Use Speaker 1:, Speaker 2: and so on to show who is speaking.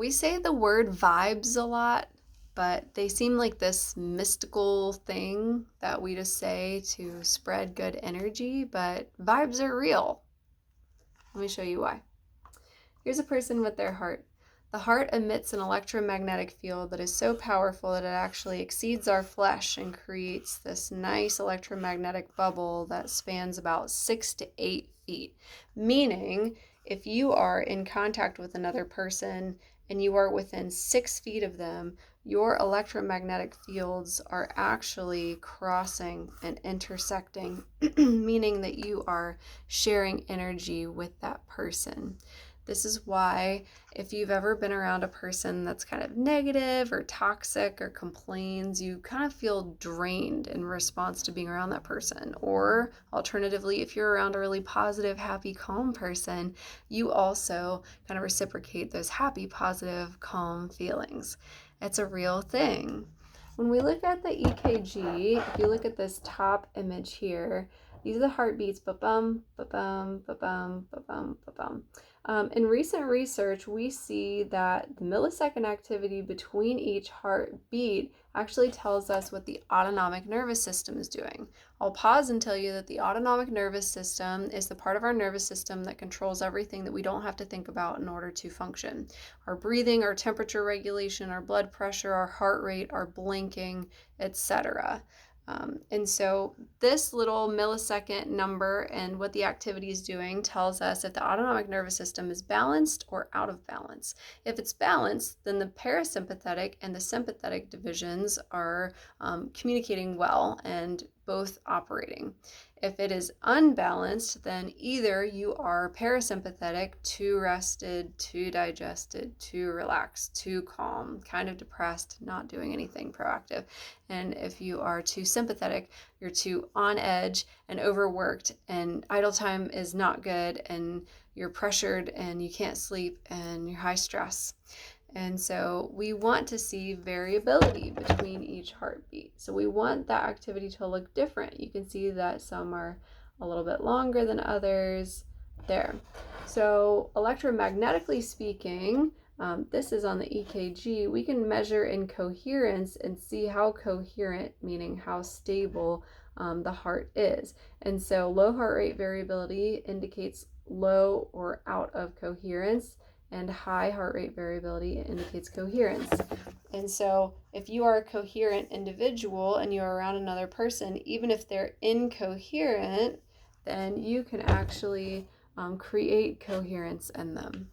Speaker 1: We say the word vibes a lot, but they seem like this mystical thing that we just say to spread good energy, but vibes are real. Let me show you why. Here's a person with their heart. The heart emits an electromagnetic field that is so powerful that it actually exceeds our flesh and creates this nice electromagnetic bubble that spans about 6 to 8 feet. Meaning, if you are in contact with another person and you are within 6 feet of them, your electromagnetic fields are actually crossing and intersecting, meaning that you are sharing energy with that person. This is why, if you've ever been around a person that's kind of negative or toxic or complains, you kind of feel drained in response to being around that person. Or alternatively, if you're around a really positive, happy, calm person, you also kind of reciprocate those happy, positive, calm feelings. It's a real thing. When we look at the EKG, if you look at this top image here, these are the heartbeats, ba-bum, ba-bum, ba-bum, ba-bum, ba-bum. In recent research, we see that the millisecond activity between each heartbeat actually tells us what the autonomic nervous system is doing. I'll pause and tell you that the autonomic nervous system is the part of our nervous system that controls everything that we don't have to think about in order to function. Our breathing, our temperature regulation, our blood pressure, our heart rate, our blinking, etc. And so this little millisecond number and what the activity is doing tells us if the autonomic nervous system is balanced or out of balance. If it's balanced, then the parasympathetic and the sympathetic divisions are communicating well and both operating. If it is unbalanced, then either you are parasympathetic, too rested, too digested, too relaxed, too calm, kind of depressed, not doing anything proactive. And if you are too sympathetic, you're too on edge and overworked, and idle time is not good, and you're pressured and you can't sleep and you're high stress. And so we want to see variability between each heartbeat. So we want that activity to look different. You can see that some are a little bit longer than others there. So electromagnetically speaking, this is on the EKG, we can measure in coherence and see how coherent, meaning how stable the heart is. And so low heart rate variability indicates low or out of coherence, and high heart rate variability indicates coherence. And so if you are a coherent individual and you're around another person, even if they're incoherent, then you can actually create coherence in them.